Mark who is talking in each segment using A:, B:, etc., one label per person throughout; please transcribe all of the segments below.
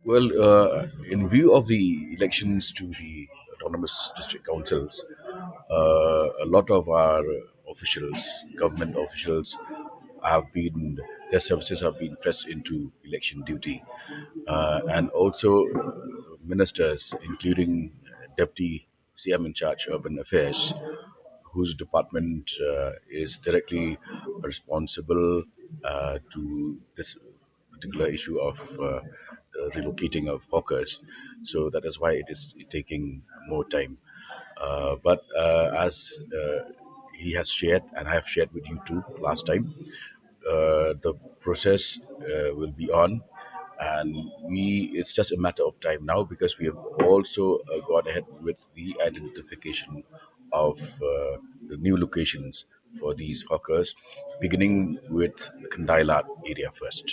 A: In view of the elections to the autonomous district councils, a lot of our officials, government officials, have been their services have been pressed into election duty, and also ministers, including Deputy CM in charge urban affairs, whose department is directly responsible to this particular issue of relocating of hawkers. So that is why it is taking more time. But as he has shared, and I have shared with you too last time, the process will be on, and it's just a matter of time now because we have also gone ahead with the identification of the new locations for these hawkers, beginning with the Kandailat area first.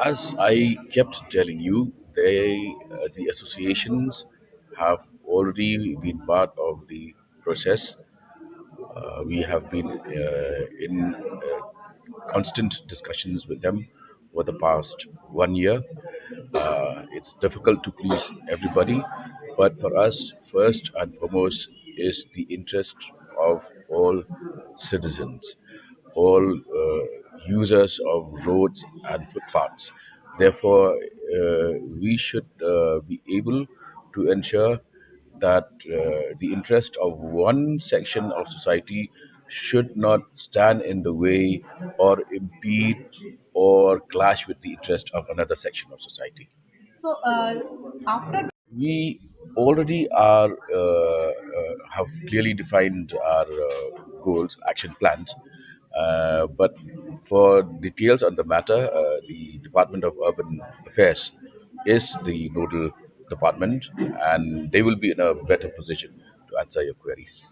A: As I kept telling you, the associations have already been part of the process. We have been in constant discussions with them for the past 1 year. It's difficult to please everybody, but for us, first and foremost, is the interest of all citizens, all users of roads and footpaths. Therefore, we should be able to ensure that the interest of one section of society should not stand in the way or impede or clash with the interest of another section of society. We already have clearly defined our goals, action plans, but for details on the matter, the Department of Urban Affairs is the nodal department, and they will be in a better position to answer your queries.